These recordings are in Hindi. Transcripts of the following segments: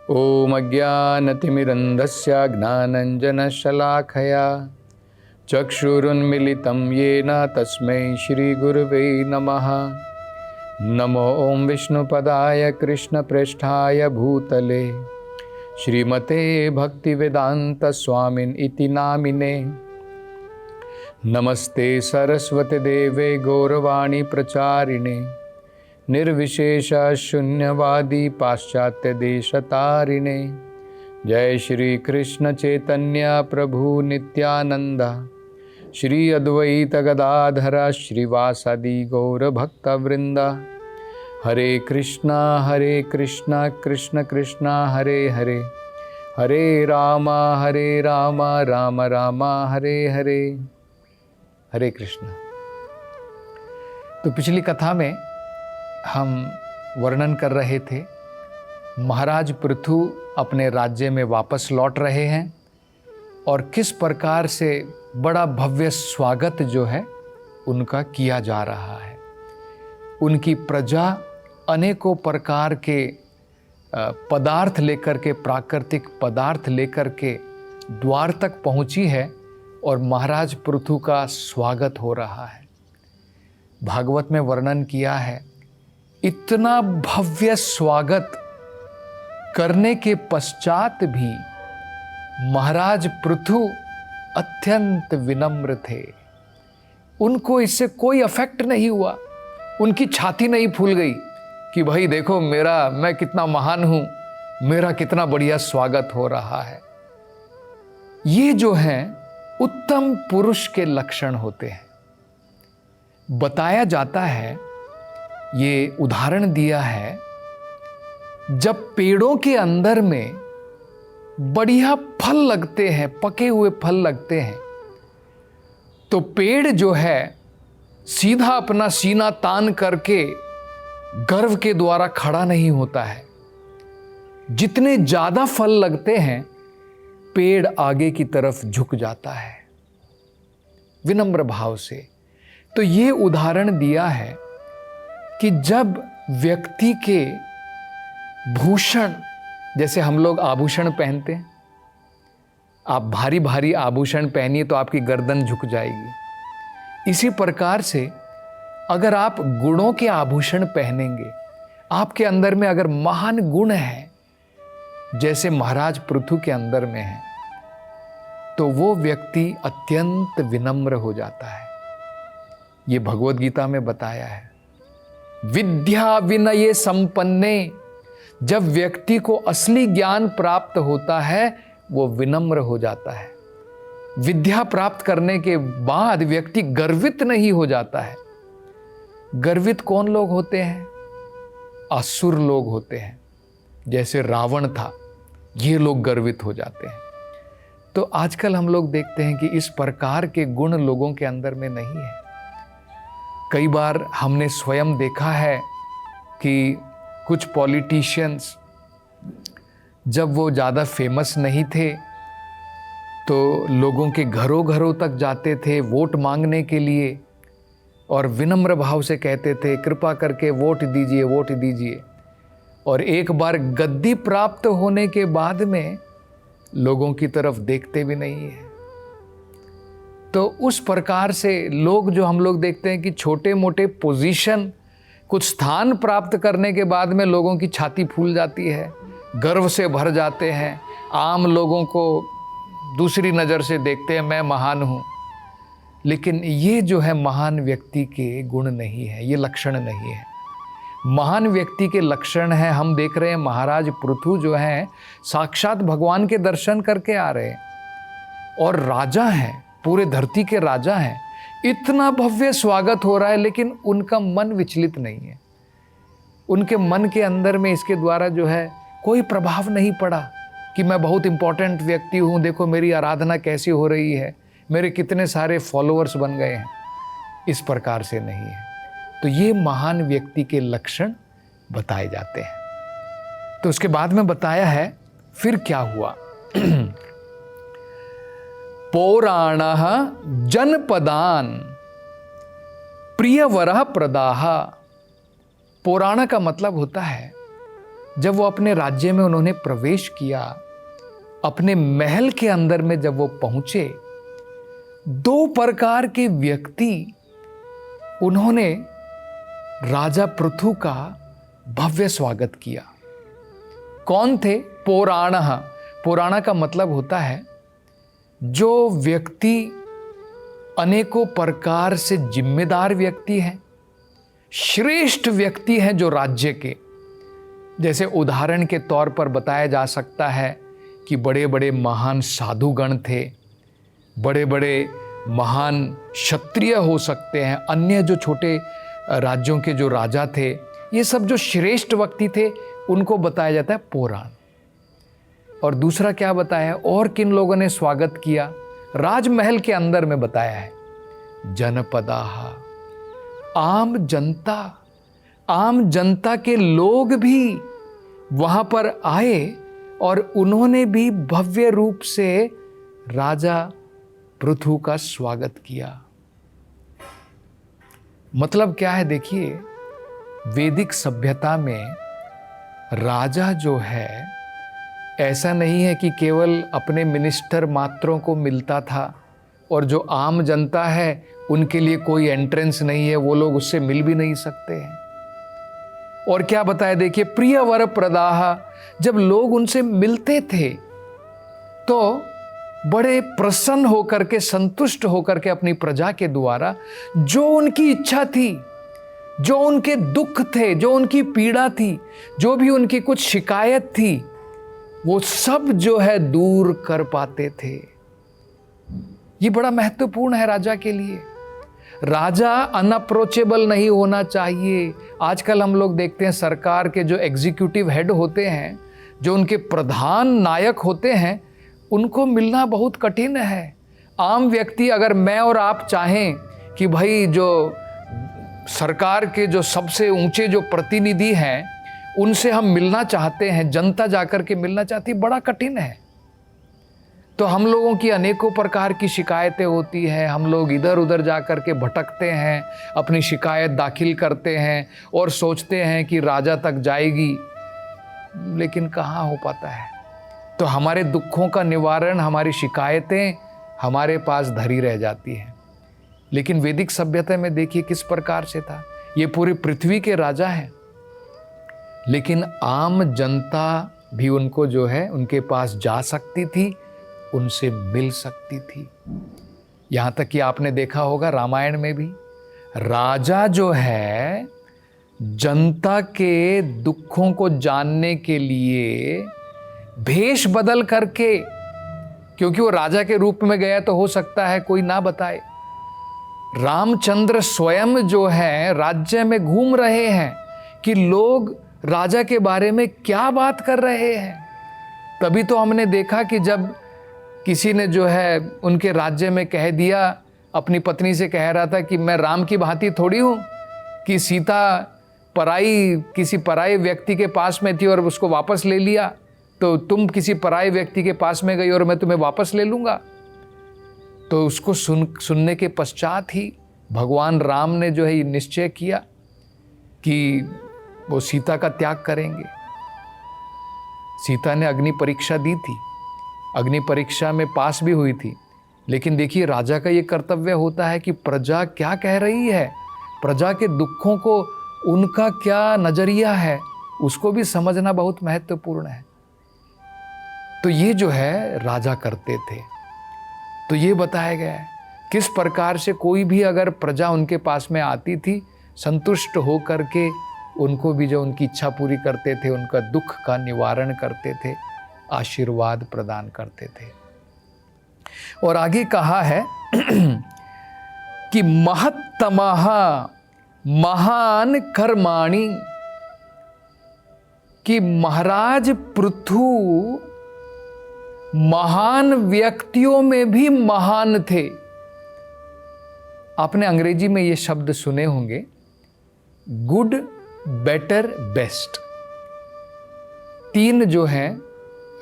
ॐ अज्ञानतिमिरन्धस्य ज्ञानञ्जनशलाखया चक्षुरुन्मिलितं येन तस्मै श्रीगुरुवे नमः। नमो ॐ विष्णुपदाय कृष्णप्रेष्ठाय भूतले श्रीमते भक्तिवेदान्तस्वामिन् इति नामिने। नमस्ते सरस्वती देवे गौरवाणी प्रचारिणे निर्विशेष शून्यवादी पाश्चात्य देशतारिणे। जय श्री कृष्ण चैतन्य प्रभु नित्यानंद श्री अद्वैत गदाधर श्रीवासादि गौर भक्तवृंद। हरे कृष्णा कृष्ण कृष्ण हरे हरे, हरे राम राम राम हरे हरे। हरे कृष्ण। तो पिछली कथा में हम वर्णन कर रहे थे महाराज पृथु अपने राज्य में वापस लौट रहे हैं और किस प्रकार से बड़ा भव्य स्वागत जो है उनका किया जा रहा है। उनकी प्रजा अनेकों प्रकार के पदार्थ लेकर के, प्राकृतिक पदार्थ लेकर के द्वार तक पहुंची है और महाराज पृथु का स्वागत हो रहा है। भागवत में वर्णन किया है, इतना भव्य स्वागत करने के पश्चात भी महाराज पृथु अत्यंत विनम्र थे। उनको इससे कोई अफेक्ट नहीं हुआ, उनकी छाती नहीं फूल गई कि भाई देखो मैं कितना महान हूं, मेरा कितना बढ़िया स्वागत हो रहा है। ये जो है उत्तम पुरुष के लक्षण होते हैं। बताया जाता है, ये उदाहरण दिया है, जब पेड़ों के अंदर में बढ़िया फल लगते हैं, पके हुए फल लगते हैं, तो पेड़ जो है सीधा अपना सीना तान करके गर्व के द्वारा खड़ा नहीं होता है। जितने ज्यादा फल लगते हैं पेड़ आगे की तरफ झुक जाता है विनम्र भाव से। तो ये उदाहरण दिया है कि जब व्यक्ति के भूषण, जैसे हम लोग आभूषण पहनते हैं, आप भारी भारी आभूषण पहनिए तो आपकी गर्दन झुक जाएगी। इसी प्रकार से अगर आप गुणों के आभूषण पहनेंगे, आपके अंदर में अगर महान गुण है जैसे महाराज पृथु के अंदर में है, तो वो व्यक्ति अत्यंत विनम्र हो जाता है। ये भगवद गीता में बताया है। विद्या विनये संपन्ने, जब व्यक्ति को असली ज्ञान प्राप्त होता है वो विनम्र हो जाता है। विद्या प्राप्त करने के बाद व्यक्ति गर्वित नहीं हो जाता है। गर्वित कौन लोग होते हैं? असुर लोग होते हैं, जैसे रावण था, ये लोग गर्वित हो जाते हैं। तो आजकल हम लोग देखते हैं कि इस प्रकार के गुण लोगों के अंदर में नहीं है। कई बार हमने स्वयं देखा है कि कुछ पॉलिटिशियंस जब वो ज़्यादा फेमस नहीं थे तो लोगों के घरों घरों तक जाते थे वोट मांगने के लिए और विनम्र भाव से कहते थे कृपा करके वोट दीजिए, वोट दीजिए। और एक बार गद्दी प्राप्त होने के बाद में लोगों की तरफ देखते भी नहीं है। तो उस प्रकार से लोग जो हम लोग देखते हैं कि छोटे मोटे पोजीशन, कुछ स्थान प्राप्त करने के बाद में लोगों की छाती फूल जाती है, गर्व से भर जाते हैं, आम लोगों को दूसरी नज़र से देखते हैं, मैं महान हूँ। लेकिन ये जो है महान व्यक्ति के गुण नहीं है, ये लक्षण नहीं है। महान व्यक्ति के लक्षण हैं, हम देख रहे हैं महाराज पृथु जो हैं साक्षात भगवान के दर्शन करके आ रहे हैं और राजा हैं, पूरे धरती के राजा हैं। इतना भव्य स्वागत हो रहा है लेकिन उनका मन विचलित नहीं है। उनके मन के अंदर में इसके द्वारा जो है कोई प्रभाव नहीं पड़ा कि मैं बहुत इंपॉर्टेंट व्यक्ति हूँ, देखो मेरी आराधना कैसी हो रही है, मेरे कितने सारे फॉलोअर्स बन गए हैं। इस प्रकार से नहीं है। तो ये महान व्यक्ति के लक्षण बताए जाते हैं। तो उसके बाद में बताया है फिर क्या हुआ। पौराणः जनपदान प्रियवरः प्रदाह। पौराण का मतलब होता है जब वो अपने राज्य में उन्होंने प्रवेश किया, अपने महल के अंदर में जब वो पहुंचे, 2 प्रकार के व्यक्ति उन्होंने राजा पृथु का भव्य स्वागत किया। कौन थे? पौराणः। पौराणा का मतलब होता है जो व्यक्ति अनेकों प्रकार से जिम्मेदार व्यक्ति हैं, श्रेष्ठ व्यक्ति हैं जो राज्य के। जैसे उदाहरण के तौर पर बताया जा सकता है कि बड़े बड़े महान साधुगण थे, बड़े बड़े महान क्षत्रिय हो सकते हैं, अन्य जो छोटे राज्यों के जो राजा थे, ये सब जो श्रेष्ठ व्यक्ति थे उनको बताया जाता है पौराण। और दूसरा क्या बताया है, और किन लोगों ने स्वागत किया? राजमहल के अंदर में बताया है जनपदाहा, आम जनता। आम जनता के लोग भी वहां पर आए और उन्होंने भी भव्य रूप से राजा पृथु का स्वागत किया। मतलब क्या है? देखिए, वैदिक सभ्यता में राजा जो है ऐसा नहीं है कि केवल अपने मिनिस्टर मात्रों को मिलता था और जो आम जनता है उनके लिए कोई एंट्रेंस नहीं है, वो लोग उससे मिल भी नहीं सकते हैं। और क्या बताया? देखिए, प्रिय वर प्रदाह। जब लोग उनसे मिलते थे तो बड़े प्रसन्न होकर के, संतुष्ट होकर के अपनी प्रजा के द्वारा जो उनकी इच्छा थी, जो उनके दुख थे, जो उनकी पीड़ा थी, जो भी उनकी कुछ शिकायत थी, वो सब जो है दूर कर पाते थे। ये बड़ा महत्वपूर्ण है राजा के लिए। राजा अनअप्रोचेबल नहीं होना चाहिए। आजकल हम लोग देखते हैं सरकार के जो एग्जीक्यूटिव हेड होते हैं, जो उनके प्रधान नायक होते हैं, उनको मिलना बहुत कठिन है। आम व्यक्ति, अगर मैं और आप चाहें कि भाई जो सरकार के जो सबसे ऊंचे जो प्रतिनिधि हैं उनसे हम मिलना चाहते हैं, जनता जाकर के मिलना चाहती है, बड़ा कठिन है। तो हम लोगों की अनेकों प्रकार की शिकायतें होती हैं, हम लोग इधर उधर जाकर के भटकते हैं, अपनी शिकायत दाखिल करते हैं और सोचते हैं कि राजा तक जाएगी, लेकिन कहाँ हो पाता है। तो हमारे दुखों का निवारण, हमारी शिकायतें हमारे पास धरी रह जाती हैं। लेकिन वैदिक सभ्यता में देखिए किस प्रकार से था। ये पूरी पृथ्वी के राजा हैं, लेकिन आम जनता भी उनको जो है उनके पास जा सकती थी, उनसे मिल सकती थी। यहाँ तक कि आपने देखा होगा रामायण में भी राजा जो है जनता के दुखों को जानने के लिए भेष बदल करके, क्योंकि वो राजा के रूप में गया तो हो सकता है कोई ना बताए, रामचंद्र स्वयं जो है राज्य में घूम रहे हैं कि लोग राजा के बारे में क्या बात कर रहे हैं। तभी तो हमने देखा कि जब किसी ने जो है उनके राज्य में कह दिया, अपनी पत्नी से कह रहा था कि मैं राम की भांति थोड़ी हूँ कि सीता किसी पराये व्यक्ति के पास में थी और उसको वापस ले लिया, तो तुम किसी पराये व्यक्ति के पास में गई और मैं तुम्हें वापस ले लूँगा। तो उसको सुनने के पश्चात ही भगवान राम ने जो है निश्चय किया कि वो सीता का त्याग करेंगे। सीता ने अग्नि परीक्षा दी थी, अग्नि परीक्षा में पास भी हुई थी, लेकिन देखिए राजा का ये कर्तव्य होता है कि प्रजा क्या कह रही है, प्रजा के दुखों को उनका क्या नजरिया है, उसको भी समझना बहुत महत्वपूर्ण है। तो ये जो है राजा करते थे। तो ये बताया गया है किस प्रकार से कोई भी अगर प्रजा उनके पास में आती थी, संतुष्ट हो करके उनको भी जो उनकी इच्छा पूरी करते थे, उनका दुख का निवारण करते थे, आशीर्वाद प्रदान करते थे। और आगे कहा है कि महत्तमः महान कर्माणि, कि महाराज पृथु महान व्यक्तियों में भी महान थे। आपने अंग्रेजी में ये शब्द सुने होंगे, गुड, बेटर, बेस्ट। 3 जो हैं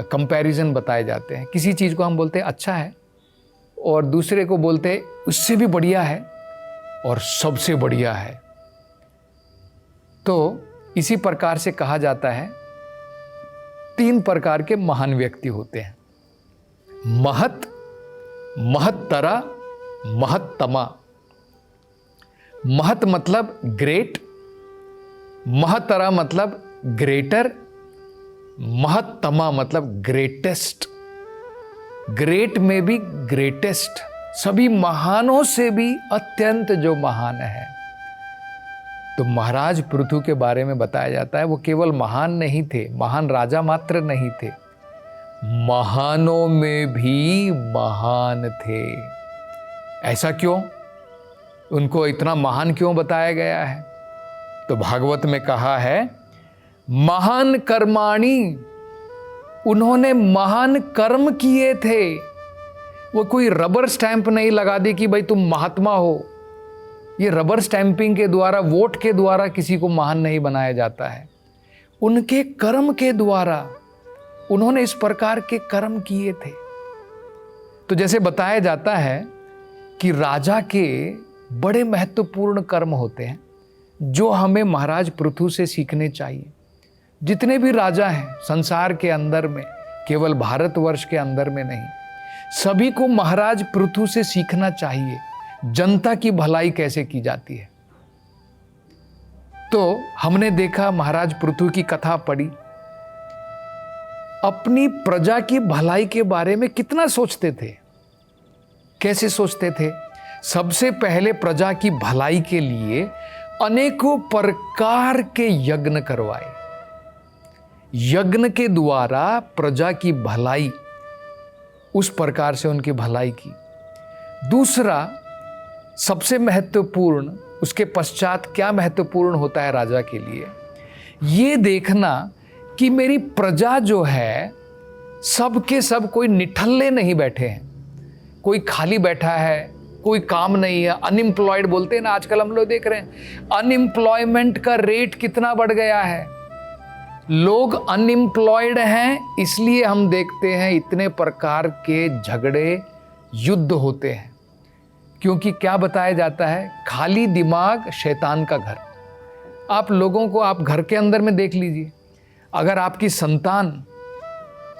कंपैरिजन बताए जाते हैं। किसी चीज को हम बोलते हैं अच्छा है, और दूसरे को बोलते हैं उससे भी बढ़िया है, और सबसे बढ़िया है। तो इसी प्रकार से कहा जाता है 3 प्रकार के महान व्यक्ति होते हैं। महत, महत्तरा, महत्तमा। महत मतलब ग्रेट, महत्तरा मतलब ग्रेटर, महत्तमा मतलब ग्रेटेस्ट। ग्रेट में भी ग्रेटेस्ट, सभी महानों से भी अत्यंत जो महान है। तो महाराज पृथु के बारे में बताया जाता है वो केवल महान नहीं थे, महान राजा मात्र नहीं थे, महानों में भी महान थे। ऐसा क्यों? उनको इतना महान क्यों बताया गया है? तो भागवत में कहा है महान कर्माणि, उन्होंने महान कर्म किए थे। वो कोई रबर स्टैंप नहीं लगा दी कि भाई तुम महात्मा हो। ये रबर स्टैंपिंग के द्वारा, वोट के द्वारा किसी को महान नहीं बनाया जाता है। उनके कर्म के द्वारा उन्होंने इस प्रकार के कर्म किए थे। तो जैसे बताया जाता है कि राजा के बड़े महत्वपूर्ण कर्म होते हैं जो हमें महाराज पृथु से सीखने चाहिए। जितने भी राजा हैं संसार के अंदर में, केवल भारतवर्ष के अंदर में नहीं, सभी को महाराज पृथु से सीखना चाहिए जनता की भलाई कैसे की जाती है। तो हमने देखा महाराज पृथु की कथा पढ़ी, अपनी प्रजा की भलाई के बारे में कितना सोचते थे। कैसे सोचते थे? सबसे पहले प्रजा की भलाई के लिए अनेकों प्रकार के यज्ञ करवाए। यज्ञ के द्वारा प्रजा की भलाई, उस प्रकार से उनकी भलाई की। दूसरा सबसे महत्वपूर्ण, उसके पश्चात क्या महत्वपूर्ण होता है राजा के लिए, ये देखना कि मेरी प्रजा जो है सब के सब कोई निठल्ले नहीं बैठे हैं, कोई खाली बैठा है, कोई काम नहीं है, अनएम्प्लॉयड बोलते हैं ना आजकल हम लोग देख रहे हैं। अनएम्प्लॉयमेंट का रेट कितना बढ़ गया है, लोग अनएम्प्लॉयड हैं, इसलिए हम देखते हैं इतने प्रकार के झगड़े, युद्ध होते हैं। क्योंकि क्या बताया जाता है, खाली दिमाग शैतान का घर। आप लोगों को आप घर के अंदर में देख लीजिए, अगर आपकी संतान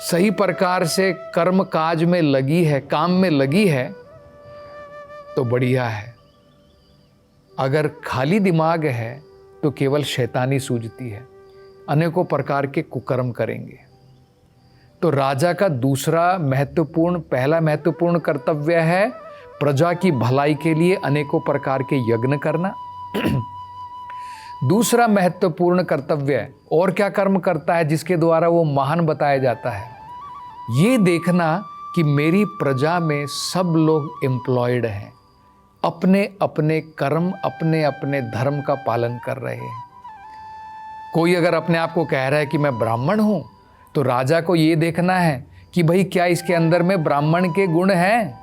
सही प्रकार से कर्म काज में लगी है, काम में लगी है तो बढ़िया है। अगर खाली दिमाग है तो केवल शैतानी सूझती है, अनेकों प्रकार के कुकर्म करेंगे। तो राजा का दूसरा महत्वपूर्ण, पहला महत्वपूर्ण कर्तव्य है प्रजा की भलाई के लिए अनेकों प्रकार के यज्ञ करना। दूसरा महत्वपूर्ण कर्तव्य और क्या कर्म करता है जिसके द्वारा वो महान बताया जाता है, ये देखना कि मेरी प्रजा में सब लोग एम्प्लॉयड हैं, अपने अपने कर्म, अपने अपने धर्म का पालन कर रहे हैं। कोई अगर अपने आप को कह रहा है कि मैं ब्राह्मण हूं, तो राजा को ये देखना है कि भाई क्या इसके अंदर में ब्राह्मण के गुण हैं,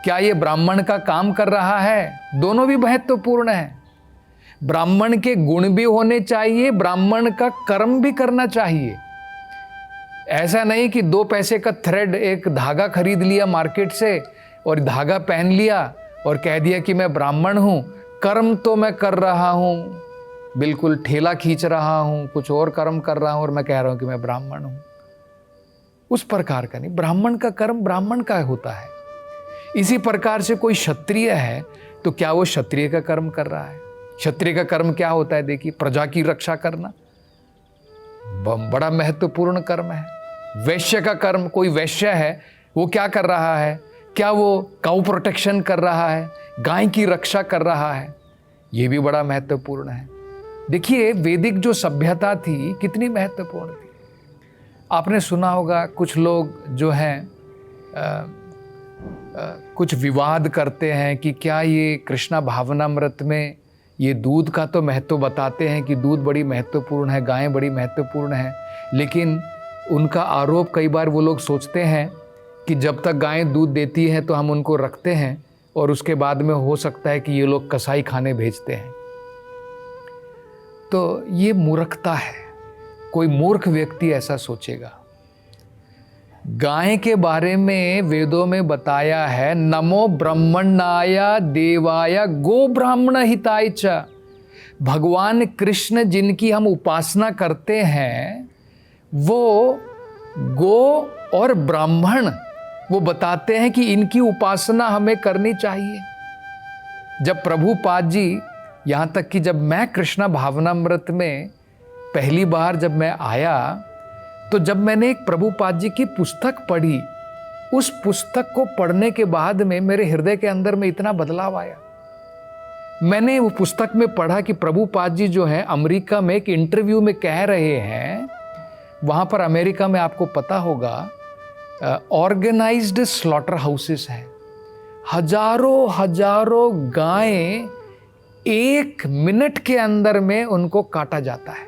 क्या ये ब्राह्मण का काम कर रहा है। दोनों भी महत्वपूर्ण है। ब्राह्मण के गुण भी होने चाहिए, ब्राह्मण का कर्म भी करना चाहिए। ऐसा नहीं कि 2 पैसे का थ्रेड, एक धागा खरीद लिया मार्केट से और धागा पहन लिया और कह दिया कि मैं ब्राह्मण हूं, कर्म तो मैं कर रहा हूं, बिल्कुल ठेला खींच रहा हूं, कुछ और कर्म कर रहा हूं और मैं कह रहा हूं कि मैं ब्राह्मण हूं। उस प्रकार का नहीं, ब्राह्मण का कर्म ब्राह्मण का होता है। इसी प्रकार से कोई क्षत्रिय है तो क्या वो क्षत्रिय का कर्म कर रहा है? क्षत्रिय का कर्म क्या होता है? देखिए, प्रजा की रक्षा करना बड़ा महत्वपूर्ण कर्म है। वैश्य का कर्म, कोई वैश्य है वो क्या कर रहा है? क्या वो काऊ प्रोटेक्शन कर रहा है, गाय की रक्षा कर रहा है? ये भी बड़ा महत्वपूर्ण है। देखिए, वैदिक जो सभ्यता थी कितनी महत्वपूर्ण थी। आपने सुना होगा कुछ लोग जो हैं कुछ विवाद करते हैं कि क्या ये कृष्णा भावनामृत में ये दूध का तो महत्व बताते हैं कि दूध बड़ी महत्वपूर्ण है, गायें बड़ी महत्वपूर्ण है, लेकिन उनका आरोप कई बार वो लोग सोचते हैं कि जब तक गायें दूध देती हैं तो हम उनको रखते हैं और उसके बाद में हो सकता है कि ये लोग कसाई खाने भेजते हैं। तो ये मूर्खता है, कोई मूर्ख व्यक्ति ऐसा सोचेगा। गाय के बारे में वेदों में बताया है, नमो ब्रह्मण्याय देवाय गो ब्राह्मण हिताय च। भगवान कृष्ण जिनकी हम उपासना करते हैं वो गो और ब्राह्मण वो बताते हैं कि इनकी उपासना हमें करनी चाहिए। जब प्रभुपाद जी, यहाँ तक कि जब मैं कृष्णा भावनामृत में पहली बार जब मैं आया, तो जब मैंने एक प्रभुपाद जी की पुस्तक पढ़ी, उस पुस्तक को पढ़ने के बाद में मेरे हृदय के अंदर में इतना बदलाव आया। मैंने वो पुस्तक में पढ़ा कि प्रभुपाद जी जो हैं अमेरिका में एक इंटरव्यू में कह रहे हैं, वहाँ पर अमेरिका में आपको पता होगा ऑर्गेनाइज्ड स्लॉटर हाउसेस हैं, हजारों गायें 1 मिनट के अंदर में उनको काटा जाता है।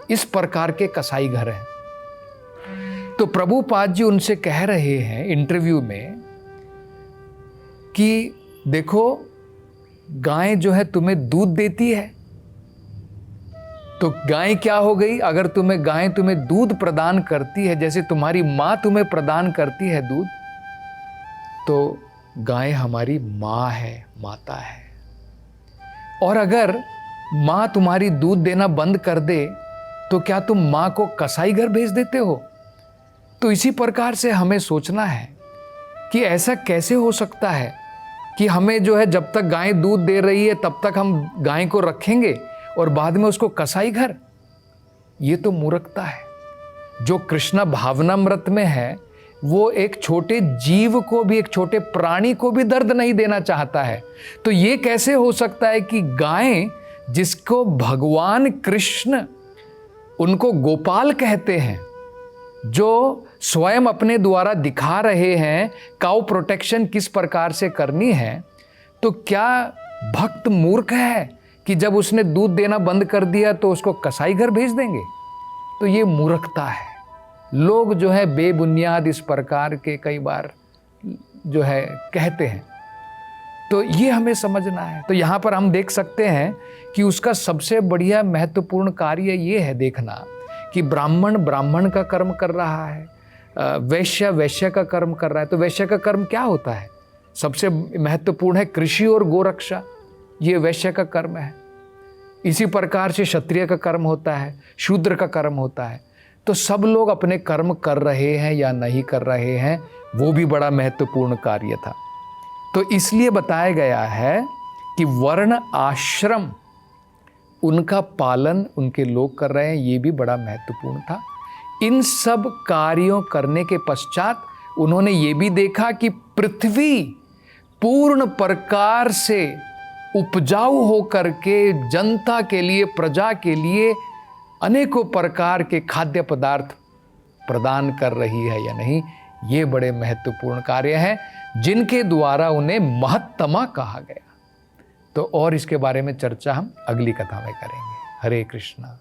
इस प्रकार के कसाई घर हैं। तो प्रभुपाद जी उनसे कह रहे हैं इंटरव्यू में कि देखो, गाय जो है तुम्हें दूध देती है, तो गाय क्या हो गई? अगर गाय तुम्हें दूध प्रदान करती है, जैसे तुम्हारी माँ तुम्हें प्रदान करती है दूध, तो गाय हमारी माँ है, माता है। और अगर माँ तुम्हारी दूध देना बंद कर दे, तो क्या तुम माँ को कसाई घर भेज देते हो? तो इसी प्रकार से हमें सोचना है कि ऐसा कैसे हो सकता है कि हमें जो है जब तक गाय दूध दे रही है तब तक हम गाय को रखेंगे और बाद में उसको कसाई घर। ये तो मूर्खता है। जो कृष्णा भावनामृत में है वो एक छोटे जीव को भी, एक छोटे प्राणी को भी दर्द नहीं देना चाहता है। तो ये कैसे हो सकता है कि गाय, जिसको भगवान कृष्ण उनको गोपाल कहते हैं, जो स्वयं अपने द्वारा दिखा रहे हैं काउ प्रोटेक्शन किस प्रकार से करनी है, तो क्या भक्त मूर्ख है कि जब उसने दूध देना बंद कर दिया तो उसको कसाई घर भेज देंगे? तो ये मूर्खता है। लोग जो है बेबुनियाद इस प्रकार के कई बार जो है कहते हैं, तो ये हमें समझना है। तो यहाँ पर हम देख सकते हैं कि उसका सबसे बढ़िया महत्वपूर्ण कार्य ये है देखना कि ब्राह्मण ब्राह्मण का कर्म कर रहा है, वैश्य वैश्य का कर्म कर रहा है। तो वैश्य का कर्म क्या होता है? सबसे महत्वपूर्ण है कृषि और गोरक्षा, ये वैश्य का कर्म है। इसी प्रकार से क्षत्रिय का कर्म होता है, शूद्र का कर्म होता है। तो सब लोग अपने कर्म कर रहे हैं या नहीं कर रहे हैं, वो भी बड़ा महत्वपूर्ण कार्य था। तो इसलिए बताया गया है कि वर्ण आश्रम उनका पालन उनके लोग कर रहे हैं, ये भी बड़ा महत्वपूर्ण था। इन सब कार्यों करने के पश्चात उन्होंने ये भी देखा कि पृथ्वी पूर्ण प्रकार से उपजाऊ होकर के जनता के लिए, प्रजा के लिए अनेकों प्रकार के खाद्य पदार्थ प्रदान कर रही है या नहीं। ये बड़े महत्वपूर्ण कार्य हैं जिनके द्वारा उन्हें महत्तमा कहा गया। तो और इसके बारे में चर्चा हम अगली कथा में करेंगे। हरे कृष्णा।